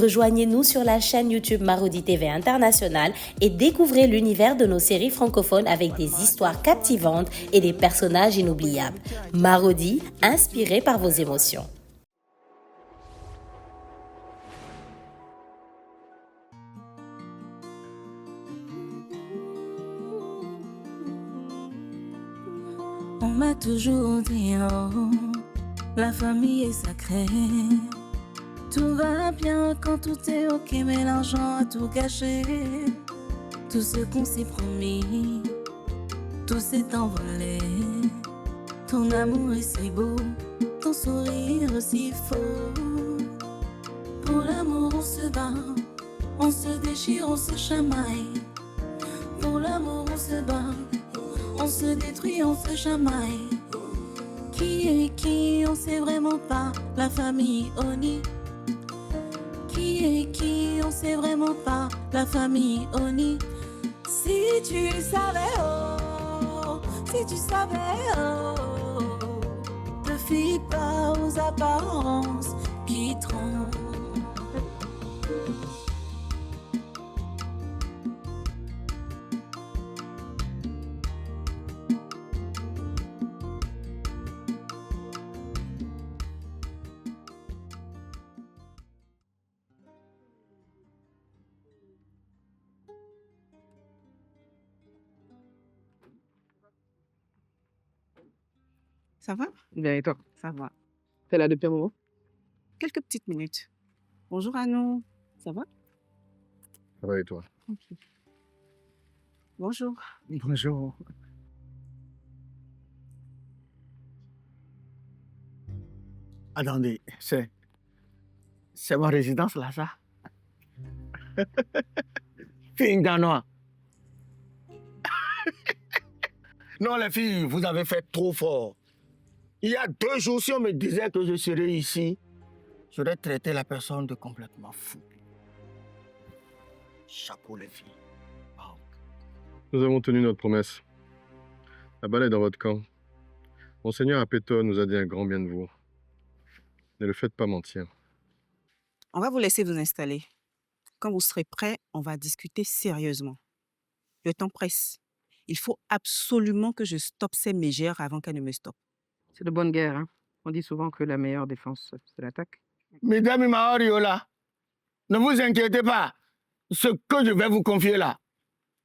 Rejoignez-nous sur la chaîne YouTube Marodi TV International et découvrez l'univers de nos séries francophones avec des histoires captivantes et des personnages inoubliables. Marodi, inspiré par vos émotions. On m'a toujours dit, oh, la famille est sacrée. Tout va bien quand tout est ok, mais l'argent a tout gâché. Tout ce qu'on s'est promis, tout s'est envolé. Ton amour est si beau, ton sourire si faux. Pour l'amour on se bat, on se déchire, on se chamaille. Pour l'amour on se bat, on se détruit, on se chamaille. Qui est qui, on sait vraiment pas. La famille Oni. Qui est qui, on sait vraiment pas. La famille Oni. Si tu savais, oh, si tu savais, oh, te fie pas aux apparences qui trompent. Ça va? Bien, et toi? Ça va. T'es là depuis un moment? Quelques petites minutes. Bonjour Anou. Ça va? Ça va et toi? Ok. Bonjour. Bonjour. Attendez, c'est ma résidence là, ça? Fille danois. Non, les filles, vous avez fait trop fort. Il y a 2 jours, si on me disait que je serais ici, j'aurais traité la personne de complètement fou. Chapeau, les filles. Wow. Nous avons tenu notre promesse. La balle est dans votre camp. Monseigneur Apéto nous a dit un grand bien de vous. Ne le faites pas mentir. On va vous laisser vous installer. Quand vous serez prêts, on va discuter sérieusement. Le temps presse. Il faut absolument que je stoppe ces mégères avant qu'elles ne me stoppent. C'est de bonne guerre, hein. On dit souvent que la meilleure défense, c'est l'attaque. Mesdames et Maoriola, ne vous inquiétez pas. Ce que je vais vous confier là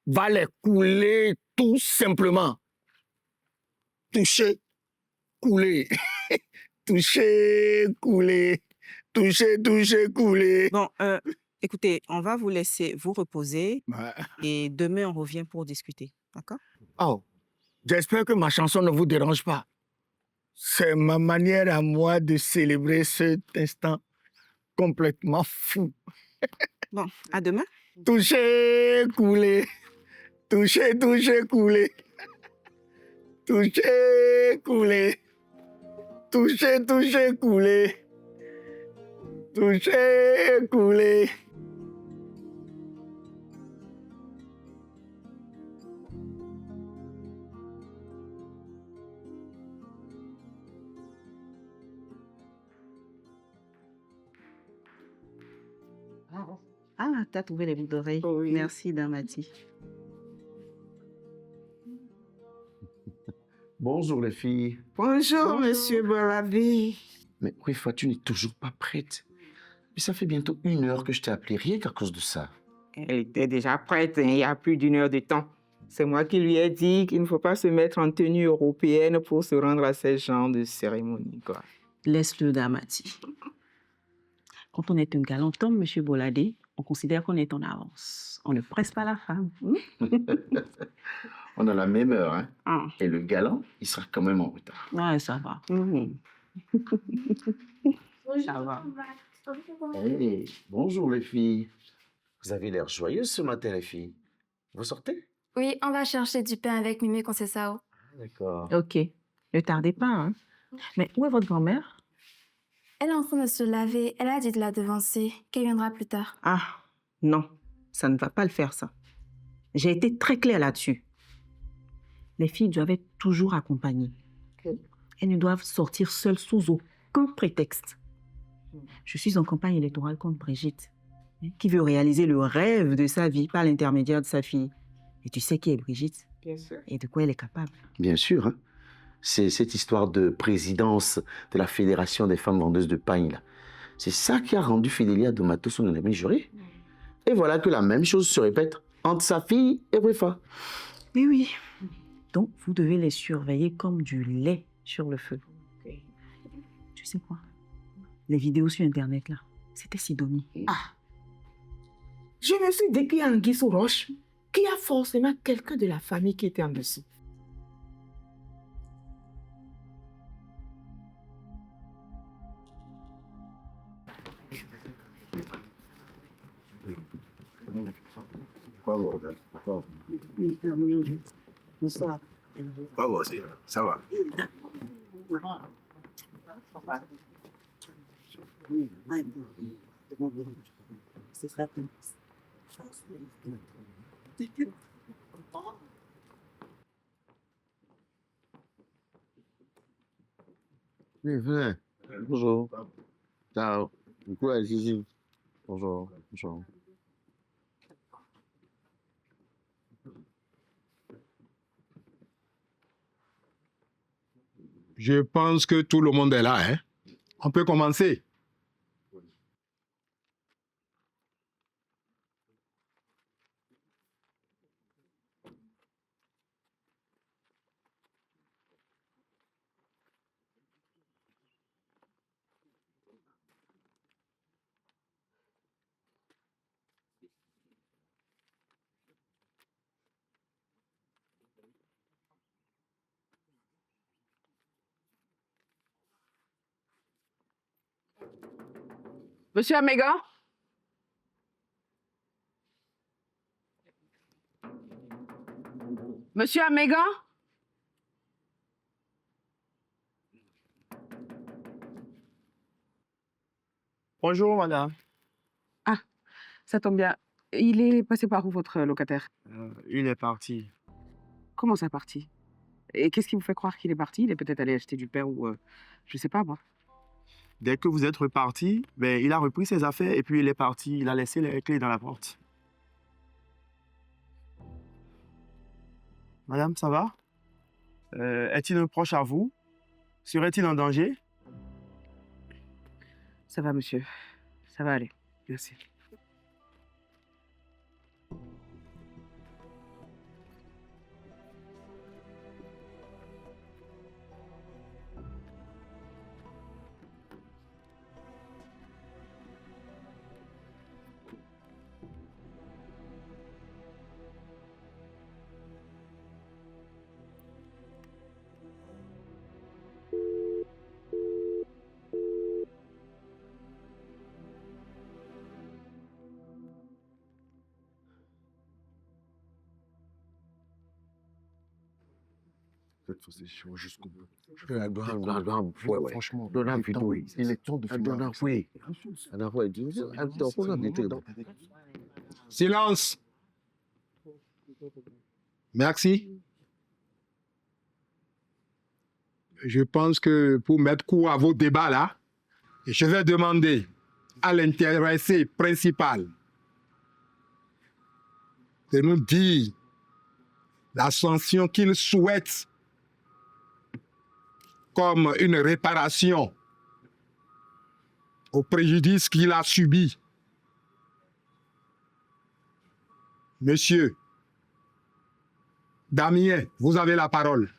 va les couler tout simplement. Toucher, couler. Toucher, couler. Toucher, toucher, couler. Bon, écoutez, on va vous laisser vous reposer Ouais. et demain on revient pour discuter. D'accord? Oh, j'espère que ma chanson ne vous dérange pas. C'est ma manière à moi de célébrer cet instant complètement fou. Bon, à demain. Toucher, couler. Toucher, toucher, couler. Toucher, couler. Toucher, toucher, couler. Toucher, couler. Ah, t'as trouvé les boucles d'oreilles. Oh oui. Merci, Damati. Bonjour les filles. Bonjour, monsieur Borabi. Mais Wifa, tu n'es toujours pas prête. Mais ça fait bientôt 1 heure que je t'ai appelé, rien qu'à cause de ça. Elle était déjà prête, hein, il y a plus d'1 heure de temps. C'est moi qui lui ai dit qu'il ne faut pas se mettre en tenue européenne pour se rendre à ce genre de cérémonie, quoi. Laisse-le, Damati. Quand on est un galant homme, monsieur Boladé, on considère qu'on est en avance. On ne presse pas la femme. On a la même heure, hein. Ah, Et le galant, il sera quand même en retard. ouais, ça va. Mhm. Ça va. Hey, bonjour les filles. Vous avez l'air joyeuses ce matin, les filles. Vous sortez? Oui, on va chercher du pain avec Mimi Concessao. Ah, d'accord. Ok, ne tardez pas, hein. Mais où est votre grand-mère? Elle est en train de se laver. Elle a dit de la devancer, qu'elle viendra plus tard. Ah, non, ça ne va pas le faire, ça. J'ai été très claire là-dessus. Les filles doivent être toujours accompagnées. Elles ne doivent sortir seules sous aucun prétexte. Je suis en campagne électorale contre Brigitte. qui veut réaliser le rêve de sa vie par l'intermédiaire de sa fille. Et tu sais qui est Brigitte? Bien sûr. Et de quoi elle est capable? Bien sûr, hein. C'est cette histoire de présidence de la Fédération des femmes vendeuses de pain, là. C'est ça qui a rendu Fédélia Domato son ami juré. Et voilà que la même chose se répète entre sa fille et Brifa. Mais oui. Donc, vous devez les surveiller comme du lait sur le feu. Tu sais quoi? Les vidéos sur Internet, là, c'était Sidonie. Je me suis dit qu'il y a un Anguille sous roche, qu'il y a forcément quelqu'un de la famille qui était en dessous. Ça va. Oui, venez. Bonjour. Ciao. Du coup, là, Gigi. Bonjour. Bonjour. Je pense que tout le monde est là, hein? On peut commencer. Monsieur Améga? Monsieur Améga? Bonjour, madame. Ah, ça tombe bien. Il est passé par où, votre locataire? Il est parti. Comment ça, parti? Et qu'est-ce qui vous fait croire qu'il est parti? Il est peut-être allé acheter du pain ou... je sais pas, moi. Dès que vous êtes reparti, ben, il a repris ses affaires et puis il est parti. Il a laissé les clés dans la porte. Madame, ça va? Est-il un proche à vous? Serait-il en danger? Ça va, monsieur. Ça va aller. Merci. C'est chaud jusqu'au bout. Franchement, il est temps de finir. Silence. Merci. Je pense que pour mettre court à vos débats là, je vais demander à l'intéressé principal de nous dire la sanction qu'il souhaite comme une réparation au préjudice qu'il a subi. Monsieur Damien, vous avez la parole.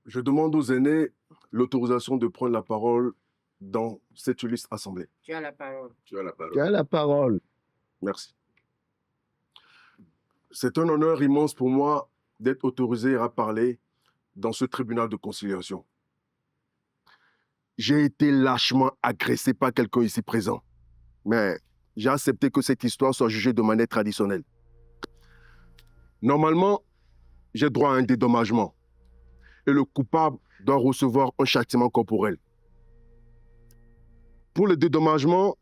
Je demande aux aînés l'autorisation de prendre la parole dans cette illustre assemblée. Tu as la parole. Tu as la parole. Tu as la parole. Merci. C'est un honneur immense pour moi d'être autorisé à parler dans ce tribunal de conciliation. J'ai été lâchement agressé par quelqu'un ici présent, mais j'ai accepté que cette histoire soit jugée de manière traditionnelle. Normalement, j'ai droit à un dédommagement et le coupable doit recevoir un châtiment corporel. Pour le dédommagement,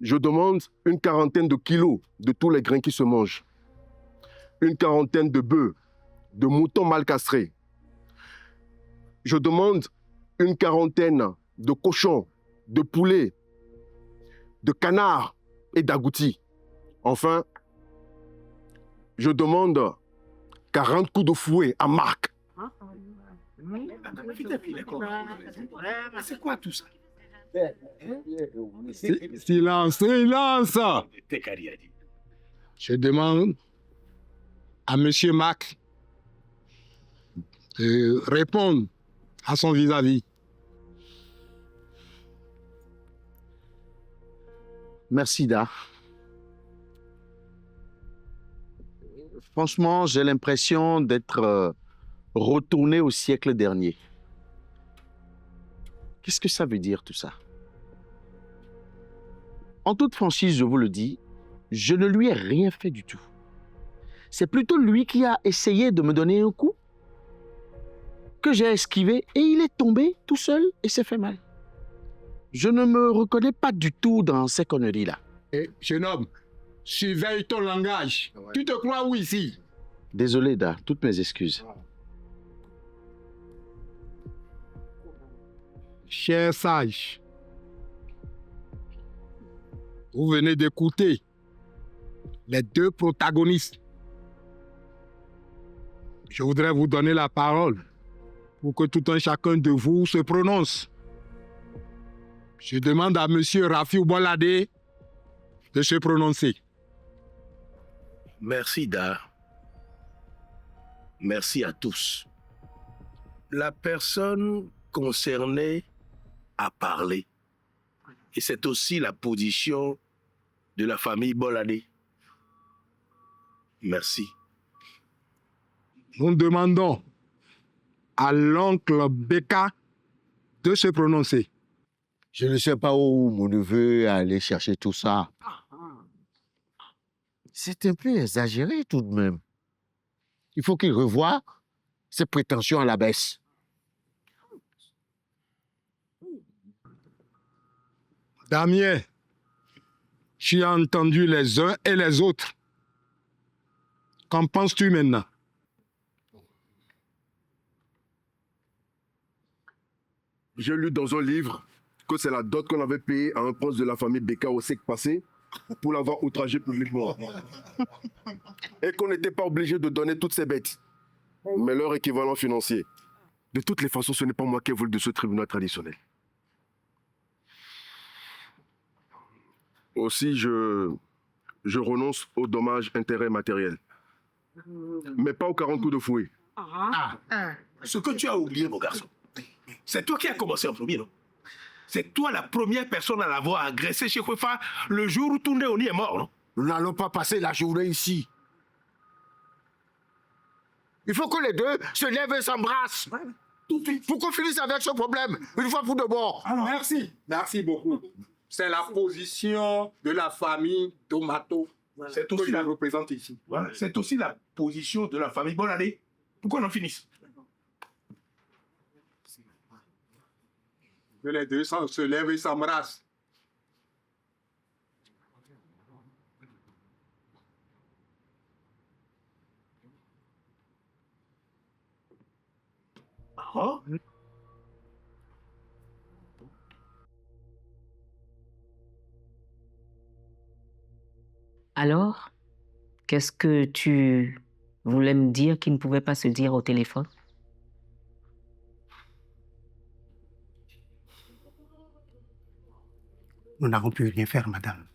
je demande une quarantaine de kilos de tous les grains qui se mangent, une quarantaine de bœufs, de moutons mal castrés. Je demande une quarantaine de cochon, de poulet, de canard et d'agouti. Enfin, je demande 40 coups de fouet à Marc. C'est quoi tout ça? Silence, silence. Je demande à Monsieur Mac de répondre à son vis-à-vis. Merci, Da. Franchement, j'ai l'impression d'être retourné au siècle dernier. Qu'est-ce que ça veut dire tout ça? En toute franchise, je vous le dis, je ne lui ai rien fait du tout. C'est plutôt lui qui a essayé de me donner un coup que j'ai esquivé et il est tombé tout seul et s'est fait mal. Je ne me reconnais pas du tout dans ces conneries-là. Eh, jeune homme, surveille ton langage. Ouais. Tu te crois où ici? Désolé, Da, toutes mes excuses. Cher sage, vous venez d'écouter les deux protagonistes. Je voudrais vous donner la parole pour que tout un chacun de vous se prononce. Je demande à Monsieur Rafiou Bolade de se prononcer. Merci, Da. Merci à tous. La personne concernée a parlé. Et c'est aussi la position de la famille Bolade. Merci. Nous demandons à l'oncle Beka de se prononcer. Je ne sais pas où mon neveu est allé chercher tout ça. C'est un peu exagéré tout de même. Il faut qu'il revoie ses prétentions à la baisse. Damien, tu as entendu les uns et les autres. Qu'en penses-tu maintenant? J'ai lu dans un livre que c'est la dot qu'on avait payée à un prince de la famille Beka au siècle passé pour l'avoir outragé publiquement. Et qu'on n'était pas obligé de donner toutes ces bêtes, mais leur équivalent financier. De toutes les façons, ce n'est pas moi qui ai volé de ce tribunal traditionnel. Aussi, je renonce aux dommages-intérêts matériels. Mais pas aux 40 coups de fouet. Ce que tu as oublié, mon garçon, c'est toi qui as commencé en premier, non? C'est toi la première personne à l'avoir agressé chez Kwefa le jour où Toundé Oni est mort, non? Nous n'allons pas passer la journée ici. Il faut que les deux se lèvent et s'embrassent. Pour qu'on finisse avec ce problème, une fois pour de bon. Alors, merci. Merci beaucoup. C'est la position de la famille Domato C'est aussi que je représente ici. Voilà. C'est aussi la position de la famille Bolade. Pourquoi on en finisse? Que les deux se lèvent et s'embrassent. Oh. Alors, qu'est-ce que tu voulais me dire qui ne pouvait pas se dire au téléphone? Nous n'avons pu rien faire, madame.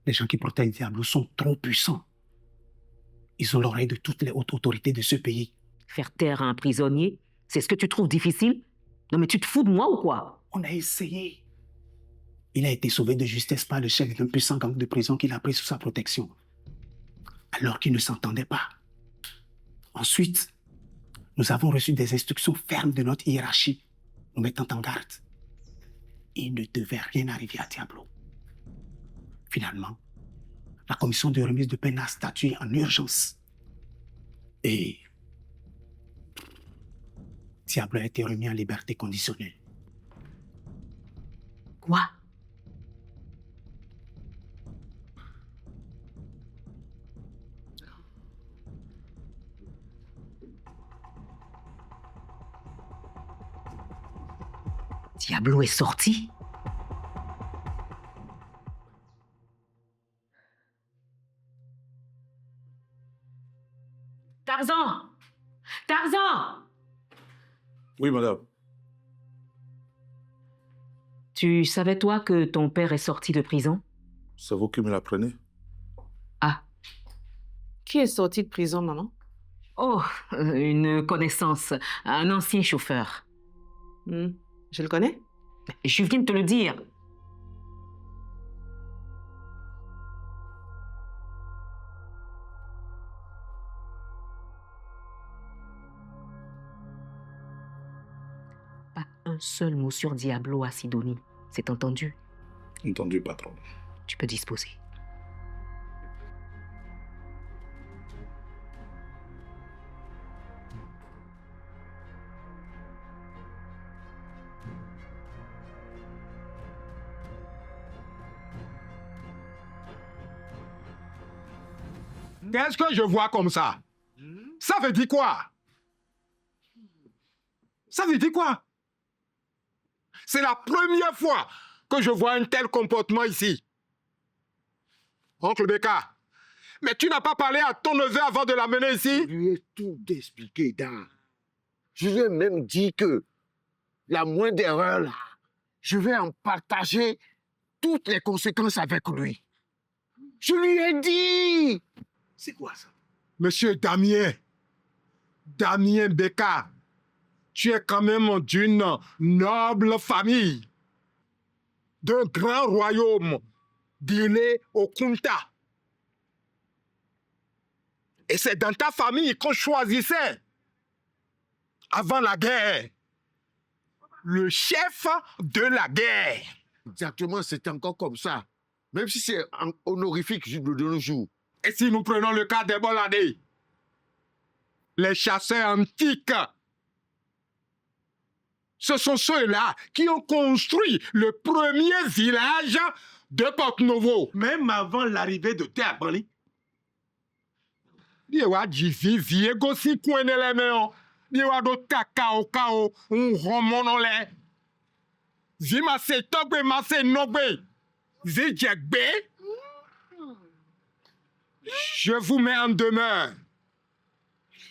Les gens qui protègent Diablo sont trop puissants. Ils ont l'oreille de toutes les hautes autorités de ce pays. Faire taire un prisonnier, c'est ce que tu trouves difficile? Non mais tu te fous de moi ou quoi? On a essayé. Il a été sauvé de justesse par le chef d'un puissant gang de prison qu'il a pris sous sa protection. Alors qu'il ne s'entendait pas. Ensuite, nous avons reçu des instructions fermes de notre hiérarchie, nous mettant en garde. Il ne devait rien arriver à Diablo. Finalement, la commission de remise de peine a statué en urgence. Et Diablo a été remis en liberté conditionnelle. Quoi? Diablo est sorti? Tarzan! Tarzan! Oui, madame. Tu savais, toi, que ton père est sorti de prison? C'est vous qui me l'apprenez? Ah. Qui est sorti de prison, maman? Oh, une connaissance, un ancien chauffeur. Je le connais? Je viens de te le dire. Pas un seul mot sur Diablo à Sidonie. C'est entendu? Entendu, patron. Tu peux disposer. Qu'est-ce que je vois comme ça? Ça veut dire quoi? Ça veut dire quoi? C'est la première fois que je vois un tel comportement ici. Oncle Beka, mais tu n'as pas parlé à ton neveu avant de l'amener ici? Je lui ai tout expliqué, Dan. Je lui ai même dit que la moindre erreur, là, je vais en partager toutes les conséquences avec lui. Je lui ai dit. C'est quoi ça? Monsieur Damien Beka, tu es quand même d'une noble famille, d'un grand royaume, d'Ile Okunta. Et c'est dans ta famille qu'on choisissait, avant la guerre, le chef de la guerre. Exactement, c'est encore comme ça. Même si c'est honorifique de nos jours. Et si nous prenons le cas des Boladé, les chasseurs antiques, ce sont ceux-là qui ont construit le premier village de Porto-Novo. Même avant l'arrivée de Théabali. Diewa jivi viego si kwene le meo. Diewa do kakao un romonole. Vi ma se togbe ma se nogbe. Vi djekbe. Je vous mets en demeure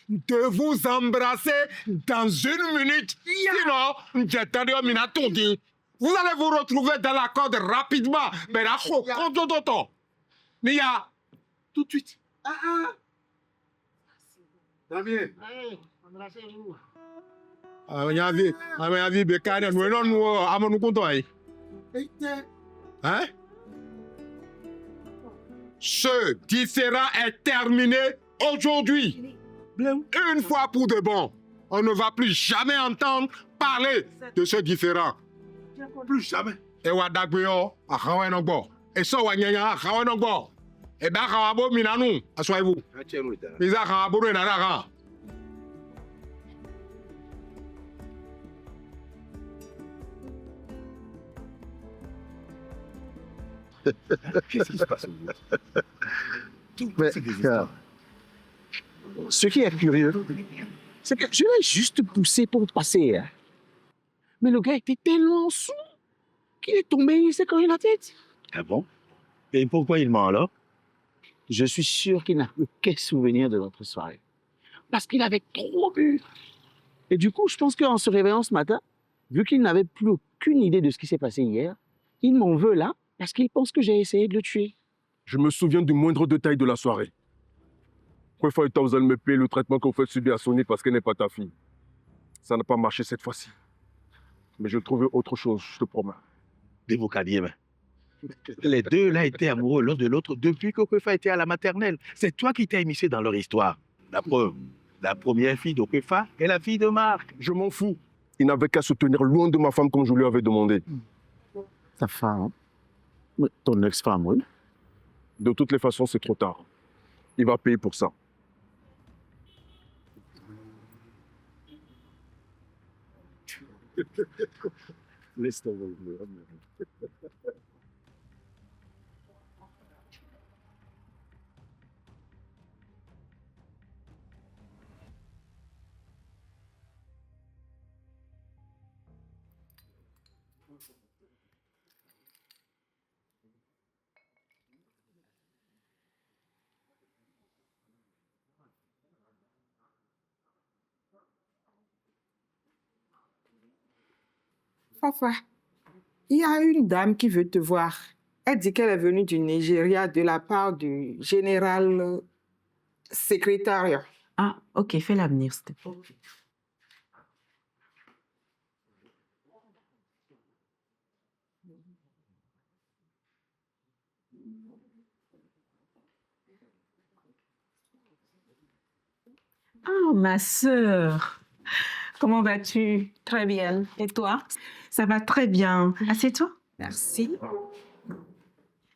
de vous embrasser dans 1 minute. Sinon, j'attendrai au minatondi. Vous allez vous retrouver dans la corde rapidement. Mais là, Nia, tout de suite. Damien. Amayavi Bekane, nous allons nous compter. Hein? Ce différend est terminé aujourd'hui. Une fois pour de bon. On ne va plus jamais entendre parler de ce différend. Plus jamais. Et Wadagbeo, Akawa Nogbo. Et so Wanyanya, Akawa Nogbo. Et bien, Kawabo Minanu, assoyez-vous. Les Akawabo Nara. Qu'est-ce qui se passe? Mais, ce qui est curieux, c'est que je l'ai juste poussé pour passer. Mais le gars était tellement saoul qu'il est tombé, il s'est cogné la tête. Ah bon? Et pourquoi il ment là? Je suis sûr qu'il n'a aucun souvenir de notre soirée. Parce qu'il avait trop bu. Et du coup, je pense qu'en se réveillant ce matin, vu qu'il n'avait plus aucune idée de ce qui s'est passé hier, il m'en veut là parce qu'il pense que j'ai essayé de le tuer. Je me souviens du moindre détail de la soirée. Kwefa et vous allez me payer le traitement que vous faites subir à Sony parce qu'elle n'est pas ta fille. Ça n'a pas marché cette fois-ci. Mais je vais trouver autre chose, je te promets. Des vocaliers, les deux là étaient amoureux l'un de l'autre depuis que Kwefa était à la maternelle. C'est toi qui t'es immiscé dans leur histoire. La preuve, la première fille de Kwefa est la fille de Marc. Je m'en fous. Il n'avait qu'à se tenir loin de ma femme comme je lui avais demandé. Ta femme? Ton ex-femme, oui. De toutes les façons, c'est trop tard. Il va payer pour ça. Laisse tomber. Fafa, il y a une dame qui veut te voir. Elle dit qu'elle est venue du Nigeria de la part du général secrétaire. Ah, ok, fais-la venir, s'il te plaît. Oh, ma sœur, comment vas-tu? Très bien. Et toi? Ça va très bien. Assieds-toi. Merci.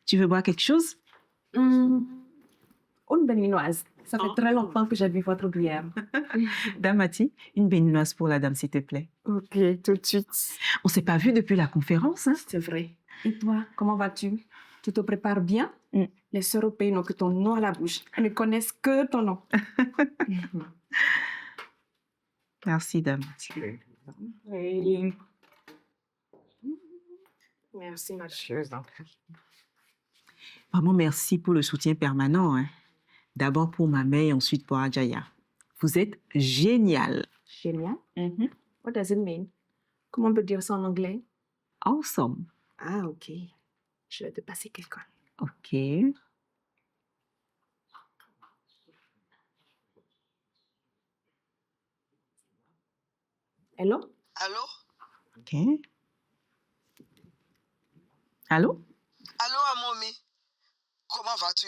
Tu veux boire quelque chose? Une béninoise. Ça fait très longtemps que j'ai vu votre bière. Damati, une béninoise pour la dame, s'il te plaît. Ok, tout de suite. On s'est pas vu depuis la conférence, hein? C'est vrai. Et toi, comment vas-tu? Tu te prépares bien? Les sœurs au pays n'ont que ton nom à la bouche. Elles ne connaissent que ton nom. Merci, Damati. Oui. Merci, ma chérie. Vraiment, merci pour le soutien permanent, hein. D'abord pour ma mère et ensuite pour Adjaya. Vous êtes génial. Génial? What does it mean? Comment on peut dire ça en anglais? Awesome. Ah, ok. Je vais te passer quelqu'un. Ok. Hello? Allô? Ok. Allô? Allô, Amomi? Comment vas-tu?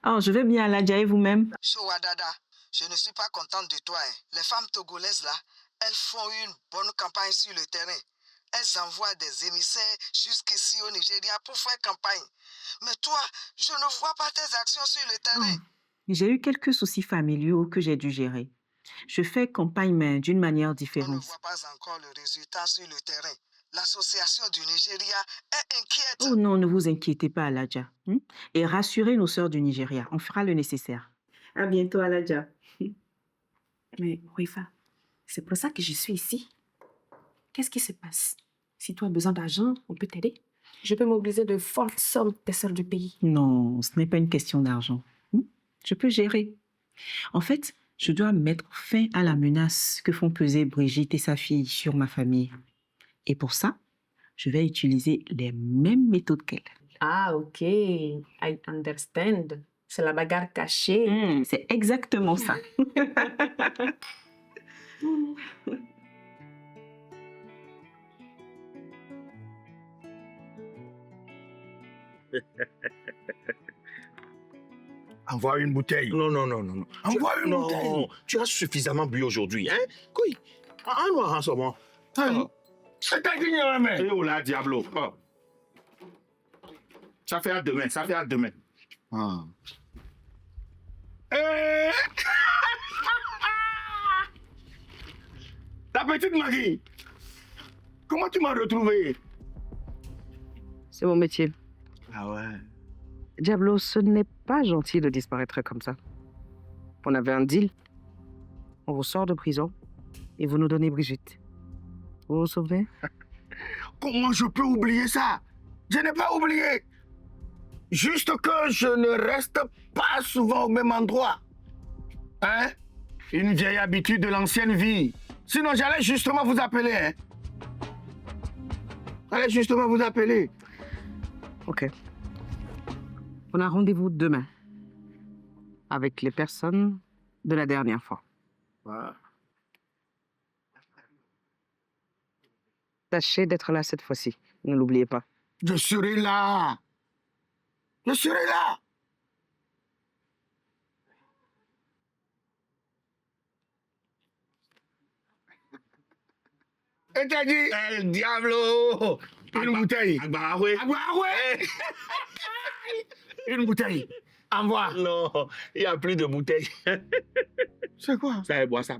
Oh, je vais bien, Adjaya, et vous-même? Chowadada, je ne suis pas contente de toi. Hein. Les femmes togolaises, là, elles font une bonne campagne sur le terrain. Elles envoient des émissaires jusqu'ici au Nigeria pour faire campagne. Mais toi, je ne vois pas tes actions sur le terrain. J'ai eu quelques soucis familiaux que j'ai dû gérer. Je fais campagne, mais d'une manière On ne différente. voit pas encore le résultat sur le terrain. L'association du Nigeria est inquiète. Oh non, ne vous inquiétez pas, Aladja. Et rassurez nos sœurs du Nigeria. On fera le nécessaire. À bientôt, Aladja. Mais Rifa, c'est pour ça que je suis ici. Qu'est-ce qui se passe? Si tu as besoin d'argent, on peut t'aider. Je peux mobiliser de fortes sommes des sœurs du pays. Non, ce n'est pas une question d'argent. Je peux gérer. En fait, je dois mettre fin à la menace que font peser Brigitte et sa fille sur ma famille. Et pour ça, je vais utiliser les mêmes méthodes qu'elle. Ah, ok. I understand. C'est la bagarre cachée. C'est exactement ça. Envoie une bouteille. Non. Envoie une non, bouteille. tu as suffisamment bu aujourd'hui, hein? Oui. Un noir en ce moment. C'est ta guigne, mais. Et oh là, Diablo. Oh. Ça fait à demain, Ta petite Maggie, comment tu m'as retrouvé? C'est mon métier. Ah ouais. Diablo, ce n'est pas gentil de disparaître comme ça. On avait un deal. On vous sort de prison et vous nous donnez Brigitte. Vous vous souvenez? Comment je peux oublier ça? Je n'ai pas oublié. Juste que je ne reste pas souvent au même endroit. Hein? Une vieille habitude de l'ancienne vie. Sinon, j'allais justement vous appeler. Hein? J'allais justement vous appeler. Ok. On a rendez-vous demain avec les personnes de la dernière fois. Tâchez d'être là cette fois-ci. Ne l'oubliez pas. Je serai là. Je serai là. Et t'as dit, El Diablo. Une bouteille. Agbaroué. Une bouteille. Envoie. Non, il n'y a plus de bouteille. C'est quoi? Ça, bois ça.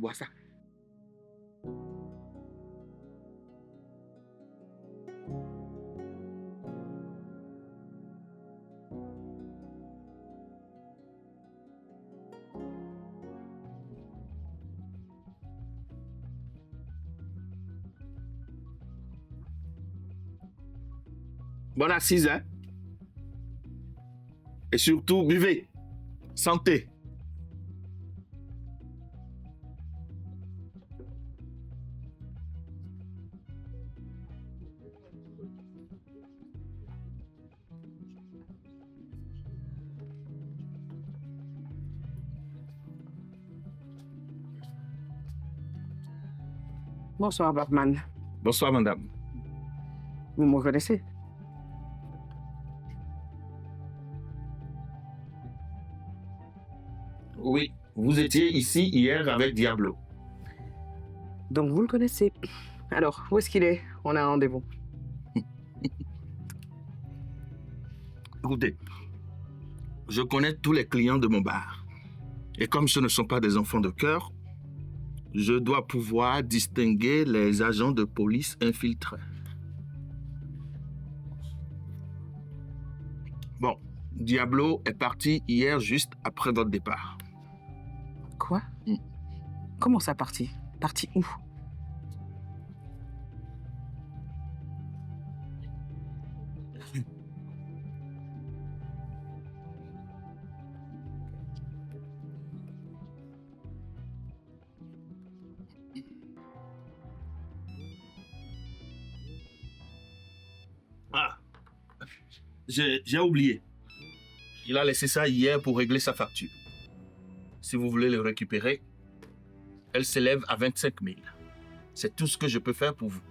Bonne assise, hein? Et surtout, buvez. Santé. Bonsoir, Batman. Bonsoir, madame. Vous me reconnaissez? Oui, vous étiez ici hier avec Diablo. Donc vous le connaissez. Alors, où est-ce qu'il est? On a un rendez-vous. Écoutez, je connais tous les clients de mon bar. Et comme ce ne sont pas des enfants de cœur, je dois pouvoir distinguer les agents de police infiltrés. Bon, Diablo est parti hier juste après votre départ. Quoi? Comment ça parti? Parti où? Ah, j'ai oublié. Il a laissé ça hier pour régler sa facture. Si vous voulez le récupérer, elle s'élève à 25 000. C'est tout ce que je peux faire pour vous.